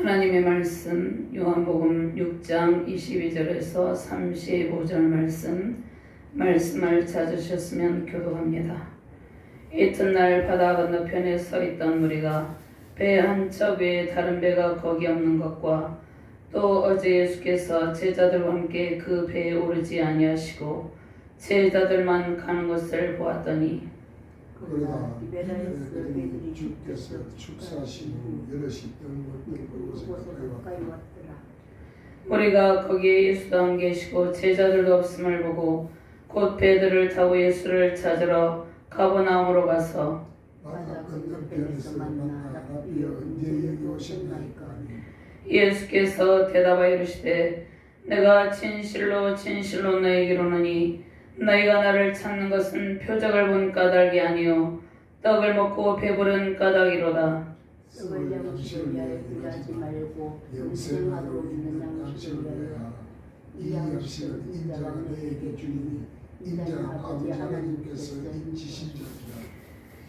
하나님의 말씀 요한복음 6장 22절에서 35절 말씀을 찾으셨으면 교독합니다. 이튿날 바다 건너편에 서 있던 무리가 배 한 척 외에 다른 배가 거기 없는 것과 또 어제 예수께서 제자들과 함께 그 배에 오르지 아니하시고 제자들만 가는 것을 보았더니 그러나 티베리아스 배들이 주께서 축사하신 후 여럿이 떠는 것을 보고서 가까이 왔더라. 우리가 거기에 예수도 안 계시고 제자들도 없음을 보고 곧 배들을 타고 예수를 찾으러 가버나움으로 가서 바다 건너편에서 만나 라비여 언제 여기 오셨나이까. 예수께서 대답하여 이르시되 내가 진실로 진실로 너희에게 이르노니 너희가 나를 찾는 것은 표적을 본 까닭이 아니요 떡을 먹고 배부른 까닭이로다. 썩을 양식을 위하여 구하지 말고 영생하도록 있는 양식을 위하여 이 양식은 인자가 너희에게 주리니 인자는 아버지 하나님께서 인치신 자니라.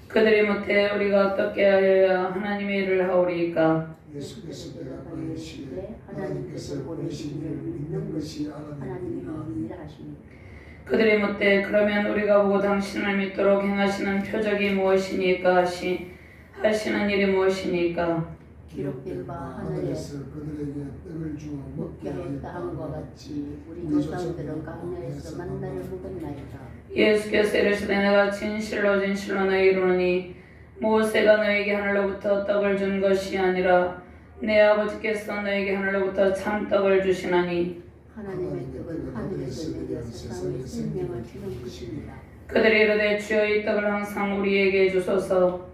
그들이 묻되 우리가 어떻게 하여야 하나님의 일을 하오리이까. 예수께서 대답하여 이르시되 하나님께서 보내신 이를 믿는 것이 하나님의 일이라 하시니. 그들이 묻되 그러면 우리가 보고 당신을 믿도록 행하시는 표적이 무엇이니까 하시는 일이 무엇이니까. 기록된 바 하늘에서 그들에게 떡을 주어 먹게 하였다 함과 같이 우리 조상들은 광야에서 만나를 먹었나이다. 예수께서 이르시되 내가 진실로 진실로 너희에게 이르노니 모세가 너희에게 하늘로부터 떡을 준 것이 아니라 내 아버지께서 너희에게 하늘로부터 참떡을 주시나니 하나님의 떡은 하늘에서 내려 세상에 생명을 주는 것입니다. 그들이 이르되 주여 이 떡을 항상 우리에게 주소서.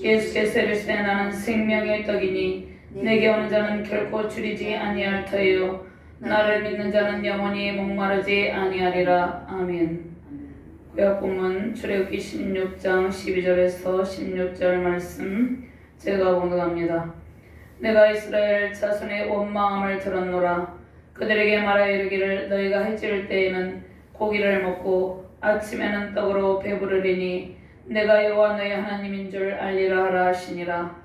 예수께서 이르시되 나는 생명의 떡이니 내게 오는 자는 결코 줄이지 아니할 터이요 나를 믿는 자는 영원히 목마르지 아니하리라. 아멘. 구약 본문 출애굽기 16장 12절에서 16절 말씀 제가 봉독합니다. 내가 이스라엘 자손의 온 마음을 들었노라. 그들에게 말하여 이르기를 너희가 해질 때에는 고기를 먹고 아침에는 떡으로 배부르리니 내가 여호와 너희 하나님인 줄 알리라 하라 하시니라.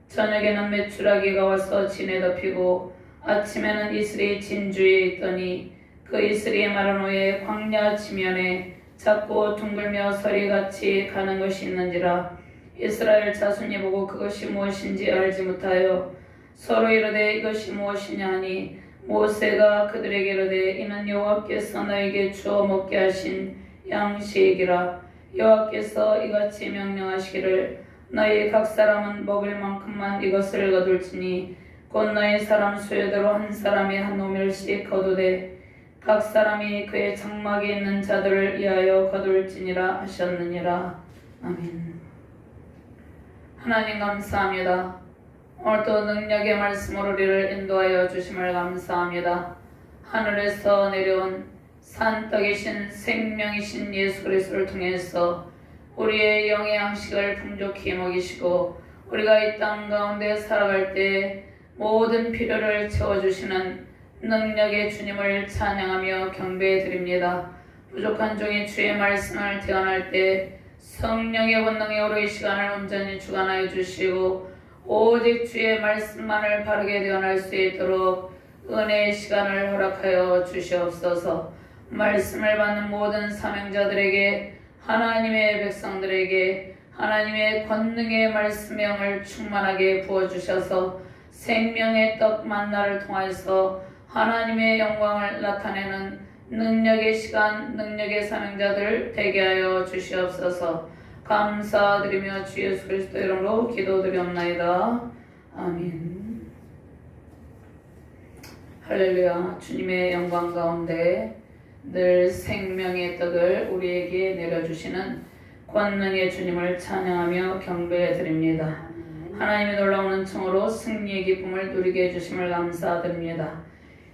저녁에는 메추라기가 와서 진에 덮이고 아침에는 이슬이 진주에 있더니 그 이슬이 마른 후에 광야 지면에 작고 둥글며 서리같이 가는 것이 있는지라. 이스라엘 자손이 보고 그것이 무엇인지 알지 못하여 서로 이르되 이것이 무엇이냐 하니 모세가 그들에게 이르되 이는 여호와께서 너에게 주어 먹게 하신 양식이라. 여호와께서 이같이 명령하시기를 너희 각 사람은 먹을 만큼만 이것을 거둘지니 곧 너희 사람 수요대로 한 사람이 한 오멜씩 거두되 각 사람이 그의 장막에 있는 자들을 위하여 거둘지니라 하셨느니라. 아멘. 하나님 감사합니다. 오늘도 능력의 말씀으로 우리를 인도하여 주심을 감사합니다. 하늘에서 내려온 산떡이신 생명이신 예수 그리스도를 통해서 우리의 영의 양식을 풍족히 먹이시고 우리가 이 땅 가운데 살아갈 때 모든 필요를 채워주시는 능력의 주님을 찬양하며 경배해 드립니다. 부족한 종이 주의 말씀을 대언할 때 성령의 권능이 우리의 시간을 온전히 주관하여 주시고 오직 주의 말씀만을 바르게 대언할 수 있도록 은혜의 시간을 허락하여 주시옵소서. 말씀을 받는 모든 사명자들에게 하나님의 백성들에게 하나님의 권능의 말씀의 영을 충만하게 부어주셔서 생명의 떡 만나를 통해서 하나님의 영광을 나타내는 능력의 시간 능력의 사명자들 되게 하여 주시옵소서. 감사드리며 주 예수 그리스도 이름으로 기도드리옵나이다. 아멘. 할렐루야. 주님의 영광 가운데 늘 생명의 떡을 우리에게 내려주시는 권능의 주님을 찬양하며 경배해 드립니다. 하나님의 놀라운 은총으로 승리의 기쁨을 누리게 해주심을 감사드립니다.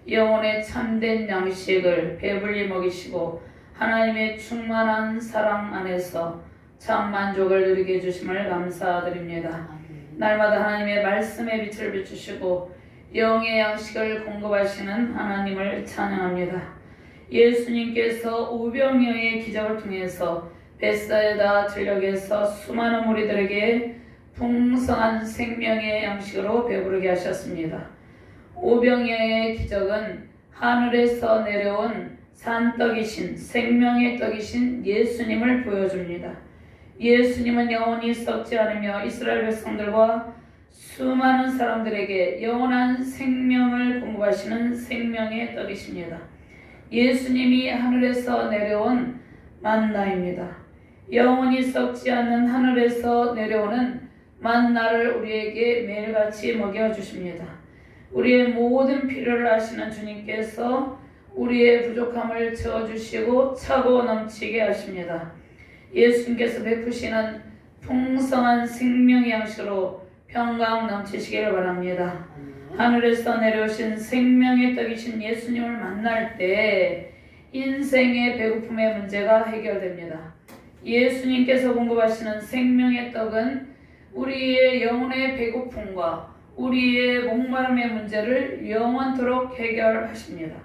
영혼의 참된 양식을 배불리 먹이시고 하나님의 충만한 사랑 안에서 참 만족을 누리게 해주심을 감사드립니다. 날마다 하나님의 말씀의 빛을 비추시고 영의 양식을 공급하시는 하나님을 찬양합니다. 예수님께서 우병여의 기적을 통해서 벳사이다 들녘에서 수많은 무리들에게 풍성한 생명의 양식으로 배부르게 하셨습니다. 오병이어의 기적은 하늘에서 내려온 산떡이신 생명의 떡이신 예수님을 보여줍니다. 예수님은 영원히 썩지 않으며 이스라엘 백성들과 수많은 사람들에게 영원한 생명을 공급하시는 생명의 떡이십니다. 예수님이 하늘에서 내려온 만나입니다. 영원히 썩지 않는 하늘에서 내려오는 만나를 우리에게 매일같이 먹여주십니다. 우리의 모든 필요를 아시는 주님께서 우리의 부족함을 채워주시고 차고 넘치게 하십니다. 예수님께서 베푸시는 풍성한 생명의 양식으로 평강 넘치시기를 바랍니다. 하늘에서 내려오신 생명의 떡이신 예수님을 만날 때 인생의 배고픔의 문제가 해결됩니다. 예수님께서 공급하시는 생명의 떡은 우리의 영혼의 배고픔과 우리의 목마름의 문제를 영원토록 해결하십니다.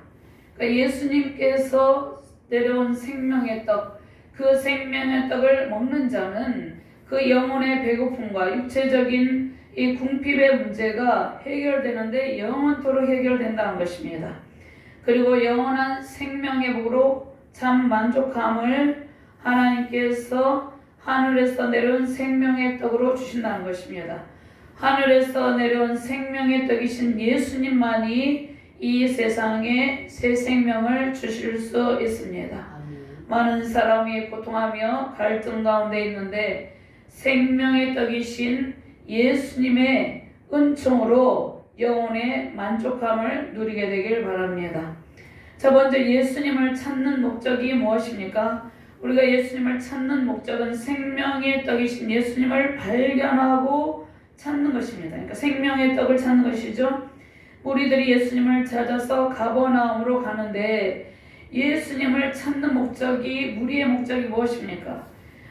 그러니까 예수님께서 내려온 생명의 떡, 그 생명의 떡을 먹는 자는 그 영혼의 배고픔과 육체적인 이 궁핍의 문제가 해결되는데 영원토록 해결된다는 것입니다. 그리고 영원한 생명의 복으로 참 만족함을 하나님께서 하늘에서 내려온 생명의 떡으로 주신다는 것입니다. 하늘에서 내려온 생명의 떡이신 예수님만이 이 세상에 새 생명을 주실 수 있습니다. 많은 사람이 고통하며 갈등 가운데 있는데 생명의 떡이신 예수님의 은총으로 영혼의 만족함을 누리게 되길 바랍니다. 자, 먼저 예수님을 찾는 목적이 무엇입니까? 우리가 예수님을 찾는 목적은 생명의 떡이신 예수님을 발견하고 찾는 것입니다. 그러니까 생명의 떡을 찾는 것이죠. 우리들이 예수님을 찾아서 가버나움으로 가는데 예수님을 찾는 목적이, 우리의 목적이 무엇입니까?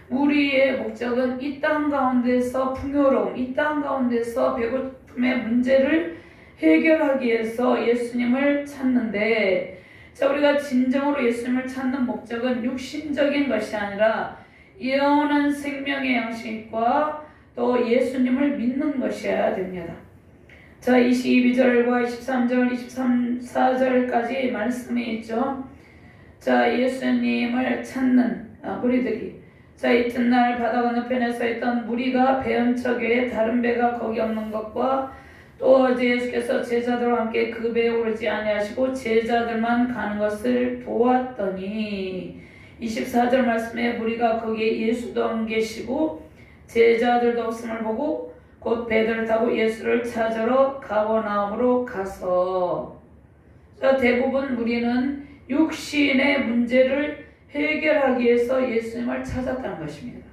우리의 목적은 이 땅 가운데서 풍요로움, 이 땅 가운데서 배고픔의 문제를 해결하기 위해서 예수님을 찾는데, 자, 우리가 진정으로 예수님을 찾는 목적은 육신적인 것이 아니라 영원한 생명의 양식과 또 예수님을 믿는 것이어야 됩니다. 자, 22절과 23절, 24절까지 말씀이 있죠. 자, 예수님을 찾는 무리들이, 자, 이튿날 바다 건너편에 서 있던 무리가 배은척에 다른 배가 거기 없는 것과 또 어제 예수께서 제자들과 함께 그 배에 오르지 아니하시고 제자들만 가는 것을 보았더니, 24절 말씀에 무리가 거기에 예수도 안 계시고 제자들도 없음을 보고 곧 배들을 타고 예수를 찾으러 가버나움으로 가서, 자, 대부분 무리는 육신의 문제를 해결하기 위해서 예수님을 찾았다는 것입니다.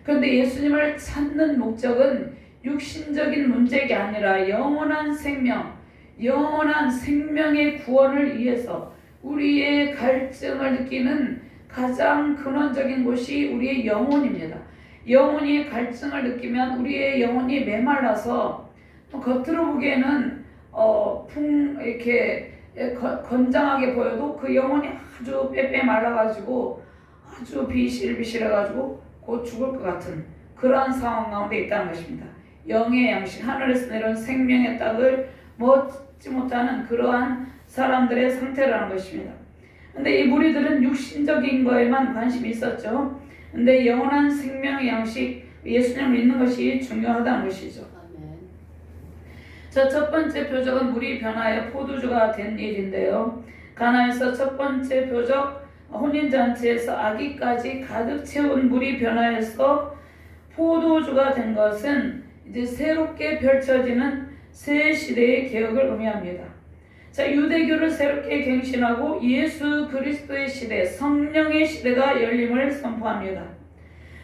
그런데 예수님을 찾는 목적은 육신적인 문제가 아니라 영원한 생명, 영원한 생명의 구원을 위해서 우리의 갈증을 느끼는 가장 근원적인 곳이 우리의 영혼입니다. 영혼이 갈증을 느끼면 우리의 영혼이 메말라서 겉으로 보기에는 이렇게 건장하게 보여도 그 영혼이 아주 빼빼 말라가지고 아주 비실비실해가지고 곧 죽을 것 같은 그러한 상황 가운데 있다는 것입니다. 영의 양식, 하늘에서 내려온 생명의 떡을 먹지 못하는 그러한 사람들의 상태라는 것입니다. 근데 이 무리들은 육신적인 거에만 관심이 있었죠. 근데 영원한 생명의 양식, 예수님을 믿는 것이 중요하다는 것이죠. 자, 첫 번째 표적은 물이 변하여 포도주가 된 일인데요. 가나에서 첫 번째 표적, 혼인잔치에서 아기까지 가득 채운 물이 변하여서 포도주가 된 것은 이제 새롭게 펼쳐지는 새 시대의 개혁을 의미합니다. 자, 유대교를 새롭게 갱신하고 예수 그리스도의 시대, 성령의 시대가 열림을 선포합니다.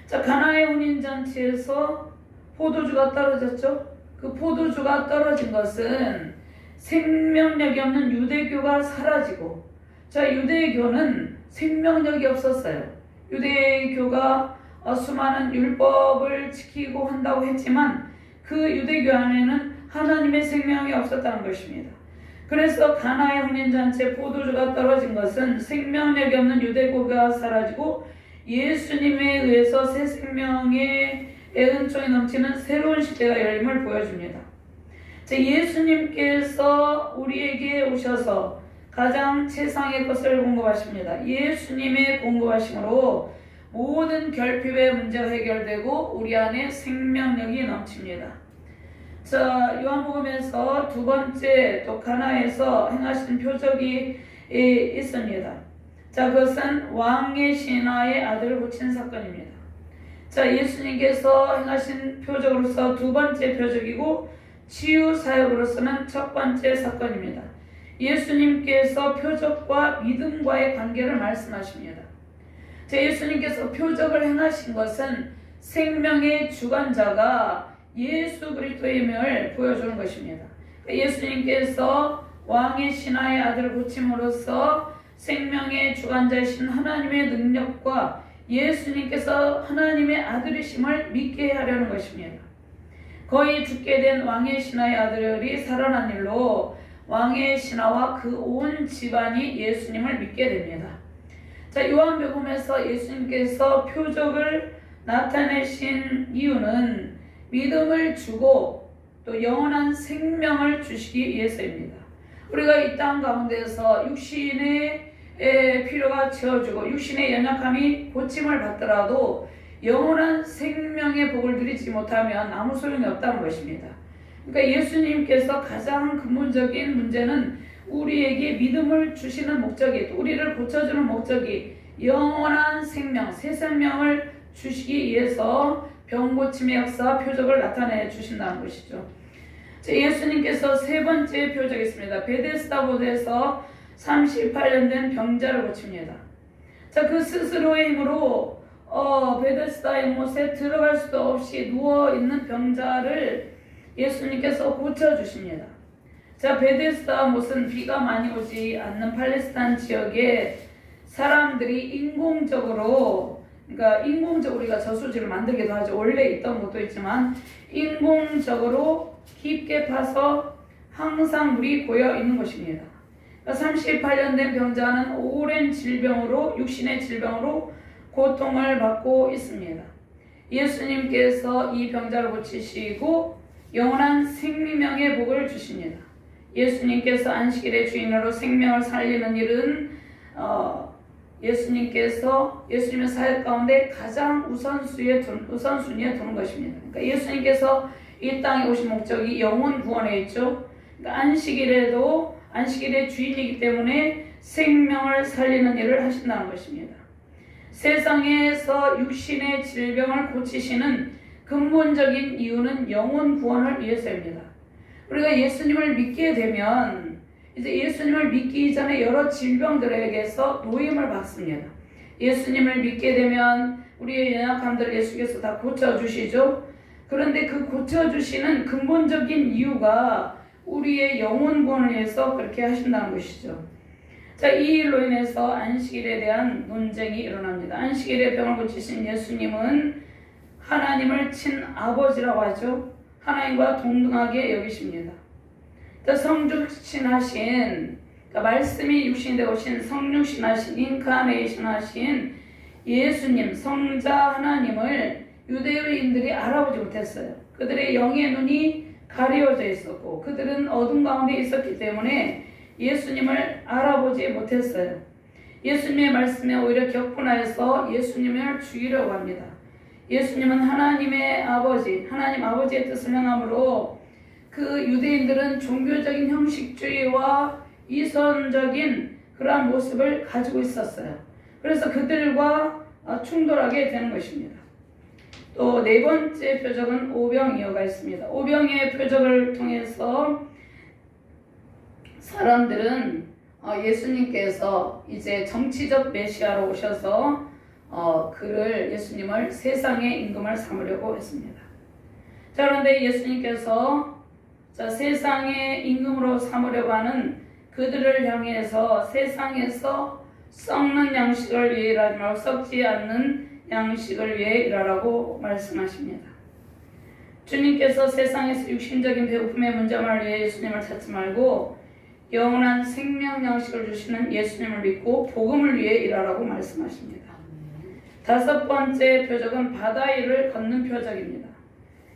자, 가나의 혼인잔치에서 포도주가 떨어졌죠. 그 포도주가 떨어진 것은 생명력이 없는 유대교가 사라지고, 자, 유대교는 생명력이 없었어요. 유대교가 수많은 율법을 지키고 한다고 했지만 그 유대교 안에는 하나님의 생명이 없었다는 것입니다. 그래서 가나의 혼인잔치에 포도주가 떨어진 것은 생명력이 없는 유대교가 사라지고 예수님에 의해서 새 생명의 은총이 넘치는 새로운 시대가 열림을 보여줍니다. 예수님께서 우리에게 오셔서 가장 최상의 것을 공급하십니다. 예수님의 공급하심으로 모든 결핍의 문제가 해결되고 우리 안에 생명력이 넘칩니다. 자, 요한복음에서 두 번째 또 가나에서 행하신 표적이 있습니다. 자, 그것은 왕의 신하의 아들을 고친 사건입니다. 자, 예수님께서 행하신 표적으로서 두 번째 표적이고 치유 사역으로서는 첫 번째 사건입니다. 예수님께서 표적과 믿음과의 관계를 말씀하십니다. 자, 예수님께서 표적을 행하신 것은 생명의 주관자가 예수 그리스도임을 보여주는 것입니다. 예수님께서 왕의 신하의 아들을 고침으로써 생명의 주관자이신 하나님의 능력과 예수님께서 하나님의 아들이심을 믿게 하려는 것입니다. 거의 죽게 된 왕의 신하의 아들이 살아난 일로 왕의 신하와 그 온 집안이 예수님을 믿게 됩니다. 자, 요한복음에서 예수님께서 표적을 나타내신 이유는 믿음을 주고 또 영원한 생명을 주시기 위해서입니다. 우리가 이 땅 가운데서 육신의 필요가 채워주고 육신의 연약함이 고침을 받더라도 영원한 생명의 복을 누리지 못하면 아무 소용이 없다는 것입니다. 그러니까 예수님께서 가장 근본적인 문제는 우리에게 믿음을 주시는 목적이, 우리를 고쳐주는 목적이 영원한 생명, 새 생명을 주시기 위해서 병고침의 역사와 표적을 나타내 주신다는 것이죠. 예수님께서 세 번째 표적이 있습니다. 베데스다 보드에서 38년 된 병자를 고칩니다. 자, 그 스스로의 힘으로 베데스다의 못에 들어갈 수도 없이 누워있는 병자를 예수님께서 고쳐주십니다. 자, 베데스다 못은 비가 많이 오지 않는 팔레스타인 지역에 사람들이 인공적으로, 그러니까 인공적으로 우리가 저수지를 만들기도 하죠. 원래 있던 것도 있지만 인공적으로 깊게 파서 항상 물이 고여 있는 것입니다. 38년 된 병자는 오랜 질병으로, 육신의 질병으로 고통을 받고 있습니다. 예수님께서 이 병자를 고치시고 영원한 생명의 복을 주십니다. 예수님께서 안식일의 주인으로 생명을 살리는 일은 예수님의 사역 가운데 가장 우선순위에 두는 것입니다. 그러니까 예수님께서 이 땅에 오신 목적이 영혼 구원에 있죠. 그러니까 안식일의 주인이기 때문에 생명을 살리는 일을 하신다는 것입니다. 세상에서 육신의 질병을 고치시는 근본적인 이유는 영혼 구원을 위해서입니다. 우리가 예수님을 믿게 되면 이제 예수님을 믿기 전에 여러 질병들에게서 노임을 받습니다. 예수님을 믿게 되면 우리의 연약함들을 예수께서 다 고쳐주시죠. 그런데 그 고쳐주시는 근본적인 이유가 우리의 영혼 구원을 위해서 그렇게 하신다는 것이죠. 자, 이 일로 인해서 안식일에 대한 논쟁이 일어납니다. 안식일에 병을 고치신 예수님은 하나님을 친아버지라고 하죠. 하나님과 동등하게 여기십니다. 성육신하신, 그러니까 말씀이 육신이 되오신 성육신하신, 인카네이션하신 예수님, 성자 하나님을 유대인들이 알아보지 못했어요. 그들의 영의 눈이 가려져 있었고 그들은 어둠 가운데 있었기 때문에 예수님을 알아보지 못했어요. 예수님의 말씀에 오히려 격분하여서 예수님을 죽이려고 합니다. 예수님은 하나님의 아버지, 하나님 아버지의 뜻을 행함으로 그 유대인들은 종교적인 형식주의와 이선적인 그러한 모습을 가지고 있었어요. 그래서 그들과 충돌하게 되는 것입니다. 또 네 번째 표적은 오병이어가 있습니다. 오병이어의 표적을 통해서 사람들은 예수님께서 이제 정치적 메시아로 오셔서 예수님을 세상의 임금을 삼으려고 했습니다. 자, 그런데 예수님께서 세상의 임금으로 삼으려고 하는 그들을 향해서 세상에서 썩는 양식을 위해 일하지 말고 썩지 않는 양식을 위해 일하라고 말씀하십니다. 주님께서 세상에서 육신적인 배고픔의 문제만을 위해 예수님을 찾지 말고 영원한 생명 양식을 주시는 예수님을 믿고 복음을 위해 일하라고 말씀하십니다. 다섯 번째 표적은 바다 위를 걷는 표적입니다.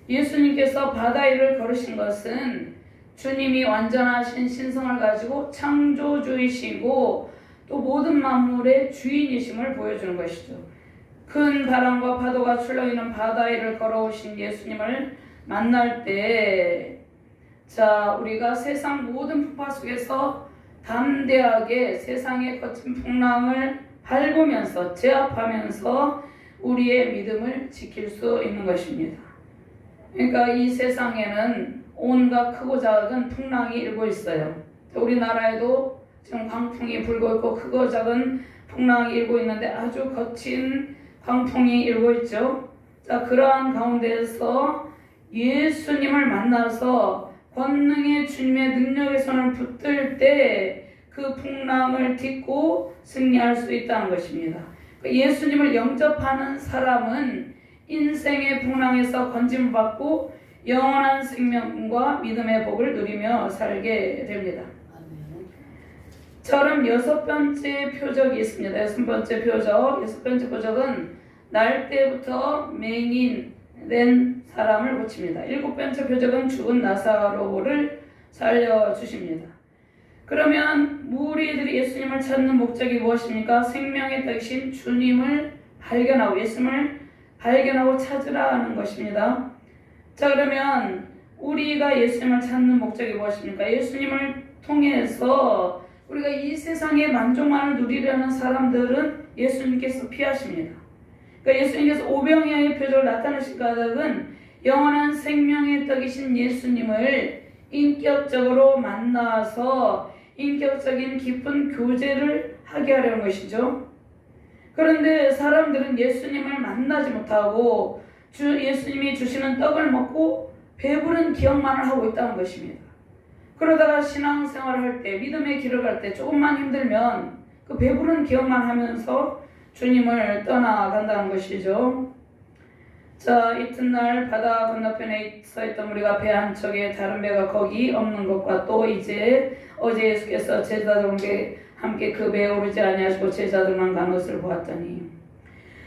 예수님께서 바다 위를 걸으신 것은 주님이 완전하신 신성을 가지고 창조주이시고 또 모든 만물의 주인이심을 보여주는 것이죠. 큰 바람과 파도가 출렁이는 바다 위를 걸어오신 예수님을 만날 때, 자, 우리가 세상 모든 풍파 속에서 담대하게 세상의 거친 풍랑을 밟으면서 제압하면서 우리의 믿음을 지킬 수 있는 것입니다. 그러니까 이 세상에는 온갖 크고 작은 풍랑이 일고 있어요. 우리나라에도 지금 광풍이 불고 있고 크고 작은 풍랑이 일고 있는데 아주 거친 광풍이 일고 있죠. 자, 그러한 가운데에서 예수님을 만나서 권능의 주님의 능력의 손을 붙들 때 그 풍랑을 딛고 승리할 수 있다는 것입니다. 예수님을 영접하는 사람은 인생의 풍랑에서 건짐을 받고 영원한 생명과 믿음의 복을 누리며 살게 됩니다. 저는 6번째 표적이 있습니다. 6번째 표적은 날 때부터 맹인된 사람을 고칩니다. 7번째 표적은 죽은 나사로를 살려주십니다. 그러면 무리들이 예수님을 찾는 목적이 무엇입니까? 생명의 떡이신 주님을 발견하고 예수님을 발견하고 찾으라 하는 것입니다. 자, 그러면 우리가 예수님을 찾는 목적이 무엇입니까? 예수님을 통해서 우리가 이 세상의 만족만을 누리려는 사람들은 예수님께서 피하십니다. 그러니까 예수님께서 오병이어의 표적을 나타내신 까닭은 영원한 생명의 떡이신 예수님을 인격적으로 만나서 인격적인 깊은 교제를 하게 하려는 것이죠. 그런데 사람들은 예수님을 만나지 못하고 예수님이 주시는 떡을 먹고 배부른 기억만을 하고 있다는 것입니다. 그러다가 신앙생활을 할 때, 믿음의 길을 갈 때 조금만 힘들면 그 배부른 기억만 하면서 주님을 떠나간다는 것이죠. 자, 이튿날 바다 건너편에 서 있던 우리가 배 한 척에 다른 배가 거기 없는 것과 또 이제 어제 예수께서 제자들과 함께 그 배에 오르지 아니하시고 제자들만 간 것을 보았더니,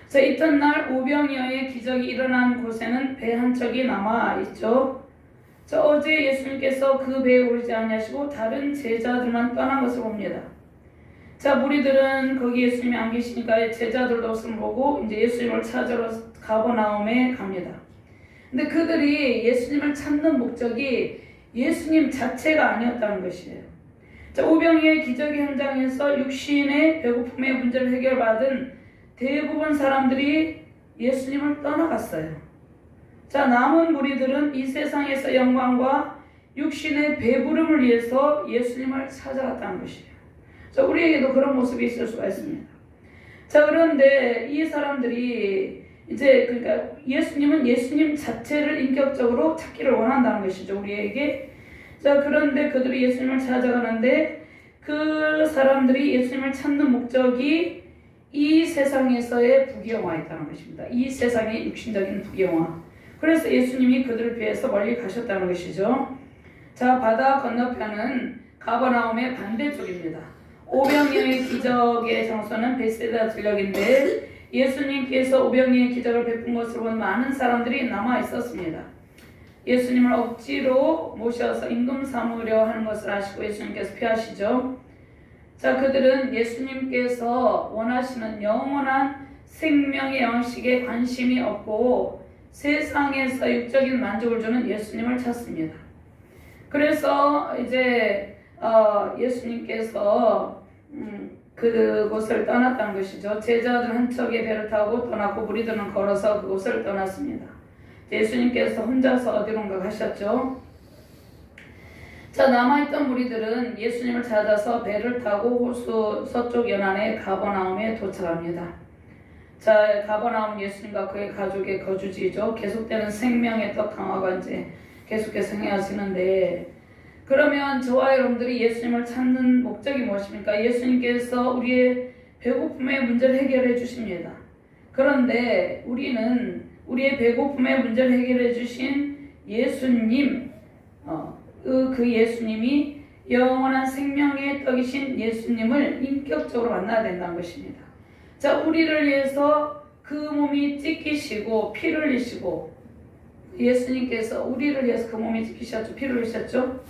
자, 이튿날 오병이어의 기적이 일어난 곳에는 배 한 척이 남아 있죠. 자, 어제 예수님께서 그 배에 오르지 아니하시고 다른 제자들만 떠난 것을 봅니다. 자, 무리들은 거기 예수님이 안 계시니까 제자들도 없음을 보고 이제 예수님을 찾으러 가버나움에 갑니다. 근데 그들이 예수님을 찾는 목적이 예수님 자체가 아니었다는 것이에요. 자, 오병이어의 기적의 현장에서 육신의 배고픔의 문제를 해결받은 대부분 사람들이 예수님을 떠나갔어요. 자, 남은 무리들은 이 세상에서 영광과 육신의 배부름을 위해서 예수님을 찾아갔다는 것이에요. 자, 우리에게도 그런 모습이 있을 수가 있습니다. 자, 그런데 이 사람들이 이제 그러니까 예수님은 예수님 자체를 인격적으로 찾기를 원한다는 것이죠, 우리에게. 자, 그런데 그들이 예수님을 찾아가는데 그 사람들이 예수님을 찾는 목적이 이 세상에서의 부귀영화였다는 것입니다. 이 세상의 육신적인 부귀영화. 그래서 예수님이 그들을 피해서 멀리 가셨다는 것이죠. 자, 바다 건너편은 가버나움의 반대쪽입니다. 오병이어의 기적의 장소는 베세다 들녘인데 예수님께서 오병이어의 기적을 베푼 것을 본 많은 사람들이 남아 있었습니다. 예수님을 억지로 모셔서 임금 삼으려 하는 것을 아시고 예수님께서 피하시죠. 자, 그들은 예수님께서 원하시는 영원한 생명의 양식에 관심이 없고 세상에서 육적인 만족을 주는 예수님을 찾습니다. 그래서 이제 예수님께서 그곳을 떠났다는 것이죠. 제자들은 한 척의 배를 타고 떠났고 무리들은 걸어서 그곳을 떠났습니다. 예수님께서 혼자서 어디론가 가셨죠. 자, 남아있던 무리들은 예수님을 찾아서 배를 타고 호수 서쪽 연안의 가버나움에 도착합니다. 자, 가버나움 예수님과 그의 가족의 거주지죠. 계속되는 생명의 떡 강화가 이제 계속해서 행하시는데, 그러면 저와 여러분들이 예수님을 찾는 목적이 무엇입니까? 예수님께서 우리의 배고픔의 문제를 해결해 주십니다. 그런데 우리는 우리의 배고픔의 문제를 해결해 주신 예수님, 그 예수님이 영원한 생명의 떡이신 예수님을 인격적으로 만나야 된다는 것입니다. 자, 우리를 위해서 그 몸이 찢기시고 피를 흘리시고, 예수님께서 우리를 위해서 그 몸이 찢기셨죠. 피를 흘리셨죠.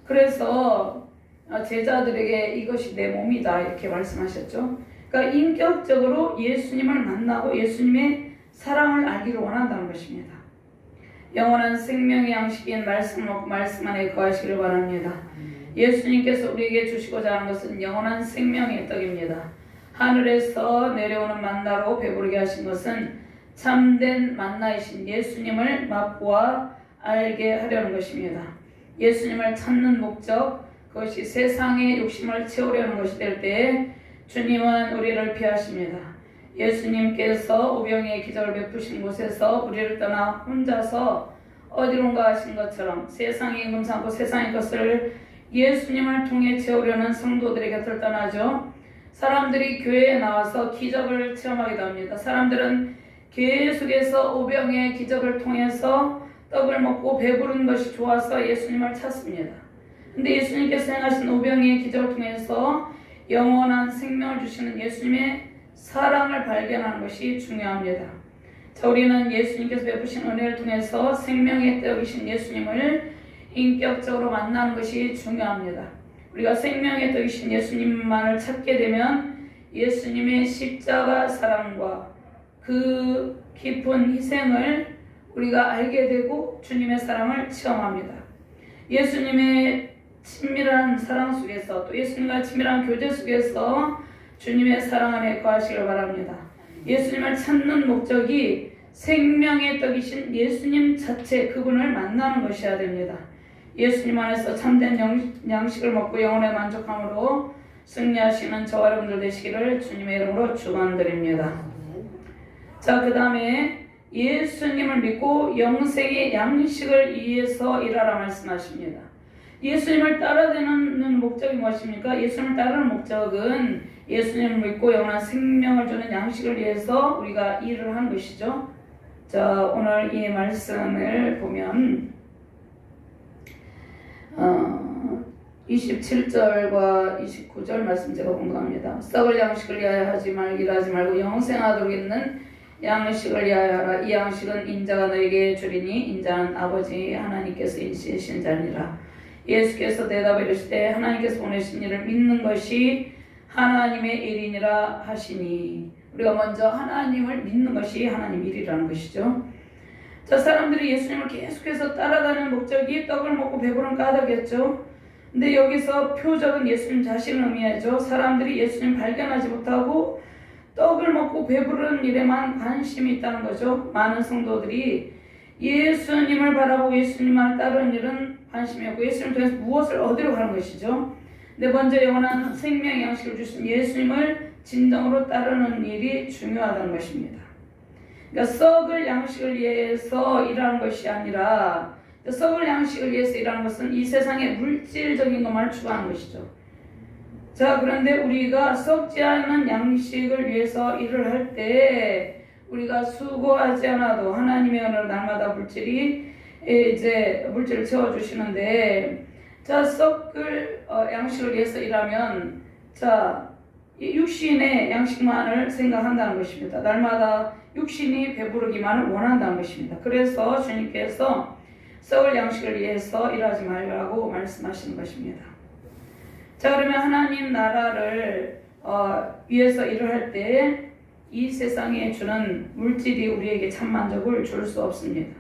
그래서 제자들에게 이것이 내 몸이다 이렇게 말씀하셨죠. 그러니까 인격적으로 예수님을 만나고 예수님의 사랑을 알기를 원한다는 것입니다. 영원한 생명의 양식인 말씀을 먹고 말씀 안에 거하시기를 바랍니다. 예수님께서 우리에게 주시고자 하는 것은 영원한 생명의 떡입니다. 하늘에서 내려오는 만나로 배부르게 하신 것은 참된 만나이신 예수님을 맛보아 알게 하려는 것입니다. 예수님을 찾는 목적, 그것이 세상의 욕심을 채우려는 것이 될 때에 주님은 우리를 피하십니다. 예수님께서 오병이의 기적을 베푸신 곳에서 우리를 떠나 혼자서 어디론가 하신 것처럼 세상의 임금 삼고 세상의 것을 예수님을 통해 채우려는 성도들의 곁을 떠나죠. 사람들이 교회에 나와서 기적을 체험하기도 합니다. 사람들은 계속해서 오병이의 기적을 통해서 떡을 먹고 배부른 것이 좋아서 예수님을 찾습니다. 근데 예수님께서 행하신 오병이의 기적을 통해서 영원한 생명을 주시는 예수님의 사랑을 발견하는 것이 중요합니다. 자, 우리는 예수님께서 베푸신 은혜를 통해서 생명의 떡이신 예수님을 인격적으로 만나는 것이 중요합니다. 우리가 생명의 떡이신 예수님만을 찾게 되면 예수님의 십자가 사랑과 그 깊은 희생을 우리가 알게 되고 주님의 사랑을 체험합니다. 예수님의 친밀한 사랑 속에서 또 예수님과 친밀한 교제 속에서 주님의 사랑 안에 거하시길 바랍니다. 예수님을 찾는 목적이 생명의 떡이신 예수님 자체 그분을 만나는 것이어야 됩니다. 예수님 안에서 참된 양식을 먹고 영혼의 만족함으로 승리하시는 저와 여러분들 되시기를 주님의 이름으로 축원드립니다. 자, 그 다음에 예수님을 믿고 영생의 양식을 위해서 일하라 말씀하십니다. 예수님을 따라다니는 목적이 무엇입니까? 예수님을 따르는 목적은 예수님을 믿고 영원한 생명을 주는 양식을 위해서 우리가 일을 하는 것이죠. 자, 오늘 이 말씀을 보면 27절과 29절 말씀 제가 공부합니다. 썩을 양식을 위하여 하지 말고 영생하도록 있는 양식을 위하여 하라. 이 양식은 인자가 너에게 주리니 인자는 아버지 하나님께서 인치신 자니라. 예수께서 대답해 이르시되 하나님께서 보내신 이를 믿는 것이 하나님의 일이니라 하시니, 우리가 먼저 하나님을 믿는 것이 하나님 일이라는 것이죠. 자, 사람들이 예수님을 계속해서 따라가는 목적이 떡을 먹고 배부른 까닭이었죠. 근데 여기서 표적은 예수님 자신을 의미하죠. 사람들이 예수님 발견하지 못하고 떡을 먹고 배부른 일에만 관심이 있다는 거죠. 많은 성도들이 예수님을 바라보고 예수님만 따르는 일은 관심이 없고 예수님을 통해서 무엇을 얻으려고 하는 것이죠. 근데 먼저 영원한 생명의 양식을 주신 예수님을 진정으로 따르는 일이 중요하다는 것입니다. 그러니까 썩을 양식을 위해서 일하는 것이 아니라, 썩을 양식을 위해서 일하는 것은 이 세상의 물질적인 것만을 추구하는 것이죠. 자, 그런데 우리가 썩지 않은 양식을 위해서 일을 할 때 우리가 수고하지 않아도 하나님의 은혜로 날마다 물질을 채워주시는데, 자, 썩을 양식을 위해서 일하면, 자, 육신의 양식만을 생각한다는 것입니다. 날마다 육신이 배부르기만을 원한다는 것입니다. 그래서 주님께서 썩을 양식을 위해서 일하지 말라고 말씀하시는 것입니다. 자, 그러면 하나님 나라를 위해서 일을 할 때 이 세상에 주는 물질이 우리에게 참 만족을 줄 수 없습니다.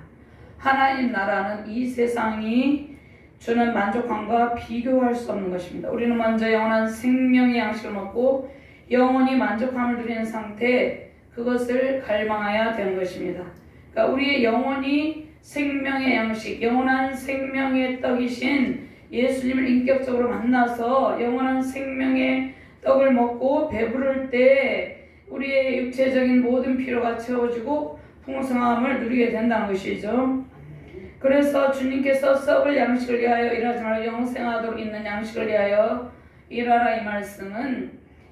하나님 나라는 이 세상이 주는 만족함과 비교할 수 없는 것입니다. 우리는 먼저 영원한 생명의 양식을 먹고 영원히 만족함을 누리는 상태, 그것을 갈망해야 되는 것입니다. 그러니까 우리의 영원히 생명의 양식, 영원한 생명의 떡이신 예수님을 인격적으로 만나서 영원한 생명의 떡을 먹고 배부를 때 우리의 육체적인 모든 필요가 채워지고 풍성함을 누리게 된다는 것이죠. 그래서 주님께서 썩을 양식을 위하여 일하지 말고 영생하도록 있는 양식을 위하여 일하라, 이 말씀은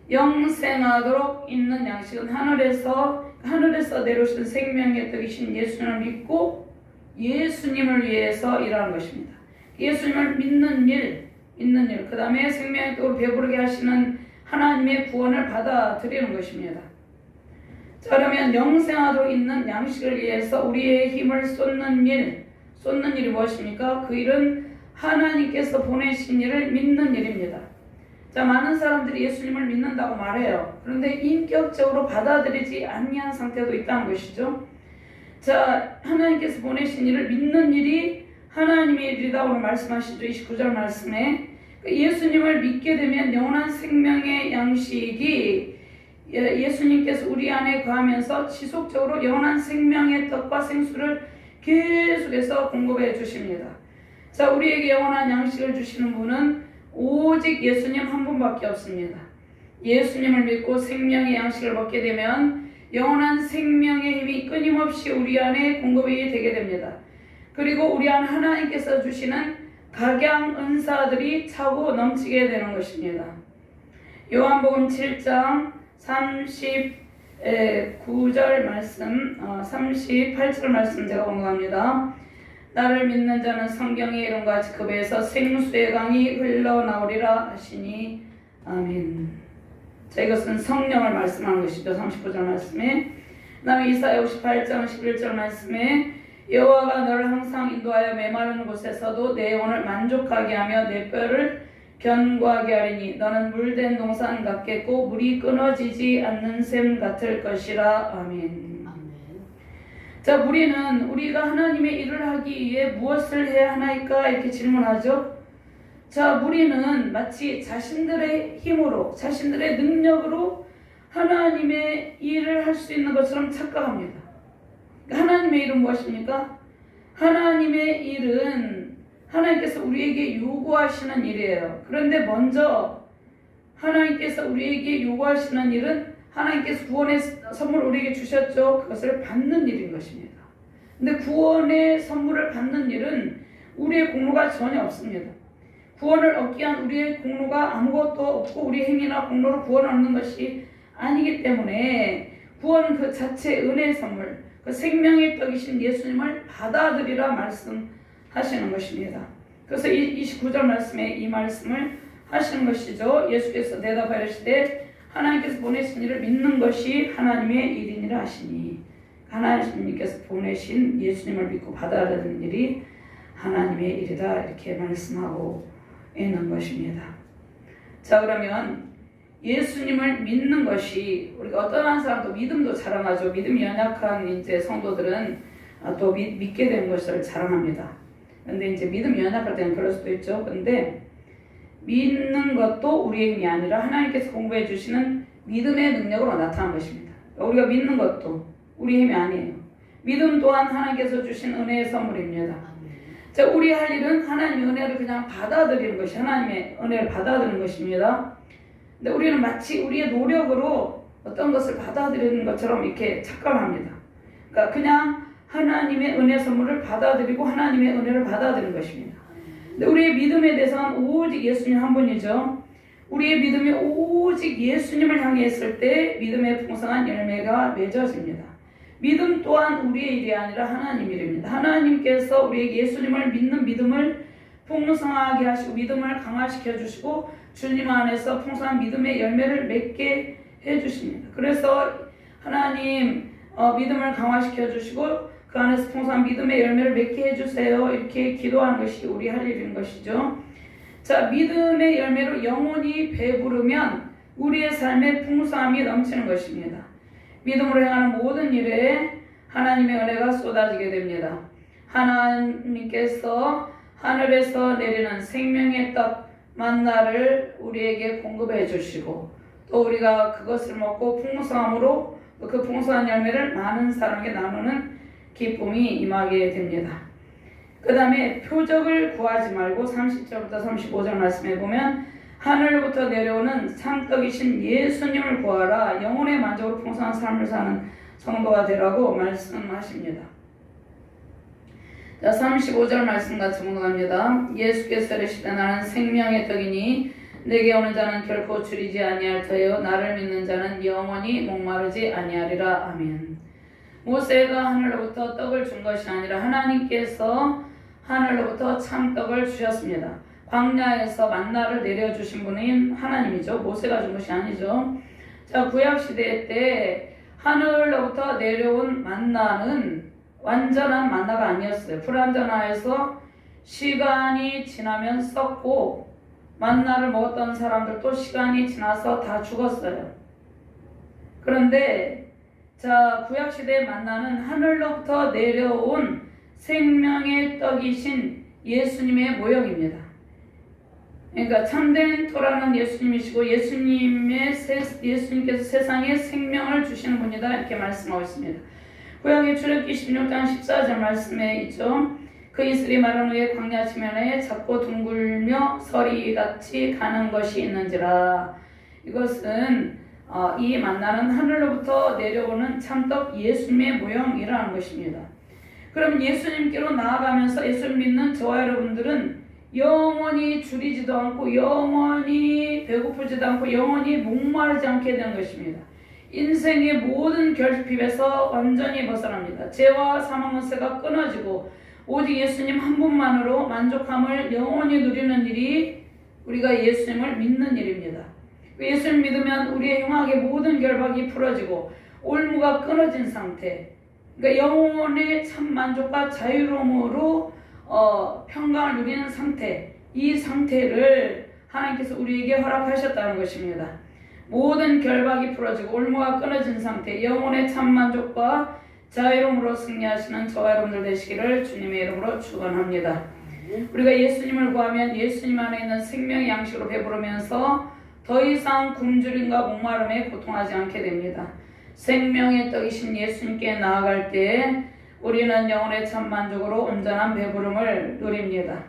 영생하도록 있는 양식은 하늘에서 내려오신 생명의 떡이신 예수님을 믿고 예수님을 위해서 일하는 것입니다. 예수님을 믿는 일, 그 다음에 생명의 떡으로 배부르게 하시는 하나님의 구원을 받아들이는 것입니다. 자, 그러면 영생하도록 있는 양식을 위해서 우리의 힘을 쏟는 일이 무엇입니까? 그 일은 하나님께서 보내신 일을 믿는 일입니다. 자, 많은 사람들이 예수님을 믿는다고 말해요. 그런데 인격적으로 받아들이지 아니한 상태도 있다는 것이죠. 자, 하나님께서 보내신 일을 믿는 일이 하나님의 일이다 오늘 말씀하시죠. 29절 말씀에 예수님을 믿게 되면 영원한 생명의 양식이 예수님께서 우리 안에 거하면서 지속적으로 영원한 생명의 떡과 생수를 계속해서 공급해 주십니다. 자, 우리에게 영원한 양식을 주시는 분은 오직 예수님 한 분밖에 없습니다. 예수님을 믿고 생명의 양식을 먹게 되면 영원한 생명의 힘이 끊임없이 우리 안에 공급이 되게 됩니다. 그리고 우리 안 하나님께서 주시는 각양 은사들이 차고 넘치게 되는 것입니다. 요한복음 7장 39절 말씀, 38절 말씀 제가 공부합니다. 나를 믿는 자는 성경의 이름과 같이 그 배에서 생수의 강이 흘러나오리라 하시니 아멘. 자, 이것은 성령을 말씀하는 것이죠. 39절 말씀에. 그다음에 이사야 58장 11절 말씀에 여호와가 너를 항상 인도하여 메마른 곳에서도 내 영혼을 만족하게 하며 내 뼈를 견고하게 하리니 너는 물된 동산 같겠고 물이 끊어지지 않는 샘 같을 것이라. 아멘. 자, 우리가 하나님의 일을 하기 위해 무엇을 해야 하나이까 이렇게 질문하죠. 자, 우리는 마치 자신들의 힘으로, 자신들의 능력으로 하나님의 일을 할 수 있는 것처럼 착각합니다. 하나님의 일은 무엇입니까? 하나님의 일은 하나님께서 우리에게 요구하시는 일이에요. 그런데 먼저 하나님께서 우리에게 요구하시는 일은 하나님께서 구원의 선물을 우리에게 주셨죠. 그것을 받는 일인 것입니다. 근데 구원의 선물을 받는 일은 우리의 공로가 전혀 없습니다. 구원을 얻기 위한 우리의 공로가 아무것도 없고 우리의 행위나 공로로 구원을 얻는 것이 아니기 때문에 구원은 그 자체 은혜의 선물, 그 생명의 떡이신 예수님을 받아들이라 말씀하시는 것입니다. 그래서 29절 말씀에 이 말씀을 하시는 것이죠. 예수께서 대답하시되 하나님께서 보내신 일을 믿는 것이 하나님의 일이니라 하시니 하나님께서 보내신 예수님을 믿고 받아들이는 일이 하나님의 일이다 이렇게 말씀하고 있는 것입니다. 자, 그러면 예수님을 믿는 것이 우리가 어떠한 사람도 믿음도 자랑하죠. 믿음이 연약한 이제 성도들은 또 믿게 된 것을 자랑합니다. 그런데 이제 믿음이 연약할 때는 그럴 수도 있죠. 그런데 믿는 것도 우리의 힘이 아니라 하나님께서 공부해 주시는 믿음의 능력으로 나타난 것입니다. 우리가 믿는 것도 우리의 힘이 아니에요. 믿음 또한 하나님께서 주신 은혜의 선물입니다. 자, 우리 할 일은 하나님의 은혜를 그냥 받아들이는 것이 하나님의 은혜를 받아들이는 것입니다. 근데 우리는 마치 우리의 노력으로 어떤 것을 받아들이는 것처럼 이렇게 착각합니다. 그러니까 그냥 하나님의 은혜 선물을 받아들이고 하나님의 은혜를 받아들이는 것입니다. 근데 우리의 믿음의 대상은 오직 예수님 한 분이죠. 우리의 믿음이 오직 예수님을 향해 있을 때 믿음의 풍성한 열매가 맺어집니다. 믿음 또한 우리의 일이 아니라 하나님 일입니다. 하나님께서 우리에게 예수님을 믿는 믿음을 풍성하게 하시고 믿음을 강화시켜 주시고 주님 안에서 풍성한 믿음의 열매를 맺게 해주십니다. 그래서 하나님 믿음을 강화시켜 주시고 그 안에서 풍성한 믿음의 열매를 맺게 해주세요. 이렇게 기도하는 것이 우리 할 일인 것이죠. 자, 믿음의 열매로 영원히 배부르면 우리의 삶에 풍성함이 넘치는 것입니다. 믿음으로 행하는 모든 일에 하나님의 은혜가 쏟아지게 됩니다. 하나님께서 하늘에서 내리는 생명의 떡 만나를 우리에게 공급해 주시고 또 우리가 그것을 먹고 풍성함으로 그 풍성한 열매를 많은 사람에게 나누는 기쁨이 임하게 됩니다. 그 다음에 표적을 구하지 말고 30절부터 35절 말씀해 보면 하늘로부터 내려오는 참떡이신 예수님을 구하라. 영혼의 만족으로 풍성한 삶을 사는 성도가 되라고 말씀하십니다. 자, 35절 말씀 같이 공부합니다. 예수께서 이르시되 나는 생명의 떡이니 내게 오는 자는 결코 줄이지 아니할 터요 나를 믿는 자는 영원히 목마르지 아니하리라. 아멘. 모세가 하늘로부터 떡을 준 것이 아니라 하나님께서 하늘로부터 참떡을 주셨습니다. 광야에서 만나를 내려주신 분인 하나님이죠. 모세가 준 것이 아니죠. 자, 구약시대 때 하늘로부터 내려온 만나는 완전한 만나가 아니었어요. 불완전하여서 시간이 지나면 썩고 만나를 먹었던 사람들도 시간이 지나서 다 죽었어요. 그런데 자, 구약시대의 만나는 하늘로부터 내려온 생명의 떡이신 예수님의 모형입니다. 그러니까 참된 토라는 예수님이시고 예수님께서 세상에 생명을 주시는 분이다 이렇게 말씀하고 있습니다. 구약의 출애굽기 16장 14절 말씀에 있죠. 그 이슬이 마른 후에 광야 지면에 작고 둥글며 서리같이 가는 것이 있는지라. 이것은 이 만나는 하늘로부터 내려오는 참떡 예수님의 모형이라는 것입니다. 그럼 예수님께로 나아가면서 예수를 믿는 저와 여러분들은 영원히 줄이지도 않고 영원히 배고프지도 않고 영원히 목마르지 않게 되는 것입니다. 인생의 모든 결핍에서 완전히 벗어납니다. 죄와 사망 권세가 끊어지고 오직 예수님 한 분만으로 만족함을 영원히 누리는 일이 우리가 예수님을 믿는 일입니다. 예수를 믿으면 우리의 흉악의 모든 결박이 풀어지고 올무가 끊어진 상태, 그러니까 영혼의 참 만족과 자유로움으로 평강을 누리는 상태, 이 상태를 하나님께서 우리에게 허락하셨다는 것입니다. 모든 결박이 풀어지고 올무가 끊어진 상태, 영혼의 참 만족과 자유로움으로 승리하시는 저와 여러분들 되시기를 주님의 이름으로 축원합니다. 우리가 예수님을 구하면 예수님 안에 있는 생명의 양식으로 배부르면서 더 이상 굶주림과 목마름에 고통하지 않게 됩니다. 생명의 떡이신 예수님께 나아갈 때 우리는 영혼의 참 만족으로 온전한 배부름을 누립니다.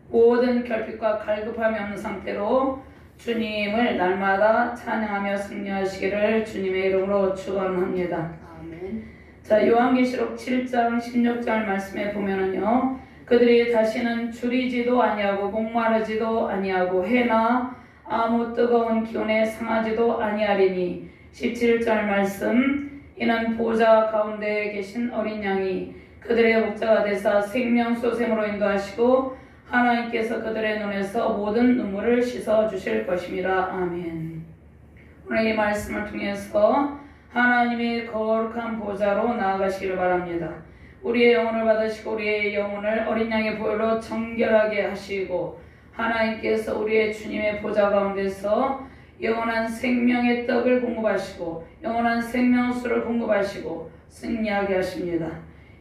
모든 결핍과 갈급함이 없는 상태로 주님을 날마다 찬양하며 승리하시기를 주님의 이름으로 축원합니다. 아멘. 자, 요한계시록 7장 16절 말씀에 보면은요, 그들이 다시는 줄이지도 아니하고 목마르지도 아니하고 해나 아무 뜨거운 기운에 상하지도 아니하리니. 17절 말씀, 이는 보좌 가운데에 계신 어린 양이 그들의 목자가 되사 생명 솟음으로 인도하시고 하나님께서 그들의 눈에서 모든 눈물을 씻어 주실 것입니다. 아멘. 오늘 이 말씀을 통해서 하나님의 거룩한 보좌로 나아가시기를 바랍니다. 우리의 영혼을 받으시고 우리의 영혼을 어린 양의 보혈로 정결하게 하시고 하나님께서 우리의 주님의 보좌 가운데서 영원한 생명의 떡을 공급하시고 영원한 생명수를 공급하시고 승리하게 하십니다.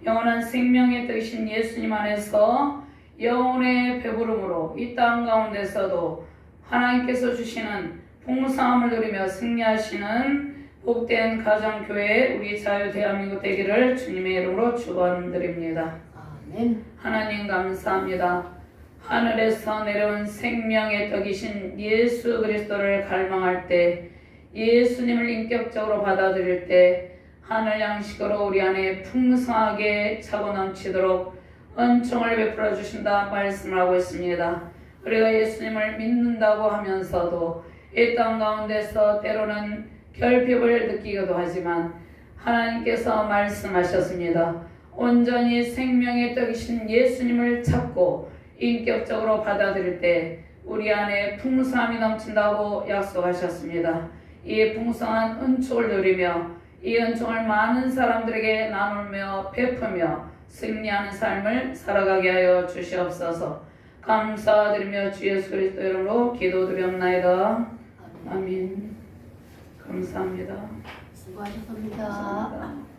영원한 생명의 떡이신 예수님 안에서 영혼의 배부름으로 이 땅 가운데서도 하나님께서 주시는 풍성함을 누리며 승리하시는 복된 가정교회 우리 자유 대한민국 되기를 주님의 이름으로 축원드립니다. 아멘. 하나님 감사합니다. 하늘에서 내려온 생명의 떡이신 예수 그리스도를 갈망할 때, 예수님을 인격적으로 받아들일 때 하늘 양식으로 우리 안에 풍성하게 차고 넘치도록 은총을 베풀어 주신다 말씀을 하고 있습니다. 우리가 예수님을 믿는다고 하면서도 이 땅 가운데서 때로는 결핍을 느끼기도 하지만 하나님께서 말씀하셨습니다. 온전히 생명의 떡이신 예수님을 찾고 인격적으로 받아들일 때 우리 안에 풍성함이 넘친다고 약속하셨습니다. 이 풍성한 은총을 누리며 이 은총을 많은 사람들에게 나누며 베푸며 승리하는 삶을 살아가게 하여 주시옵소서. 감사드리며 주 예수 그리스도 이름으로 기도드렸나이다. 아멘. 감사합니다. 수고하셨습니다. 감사합니다.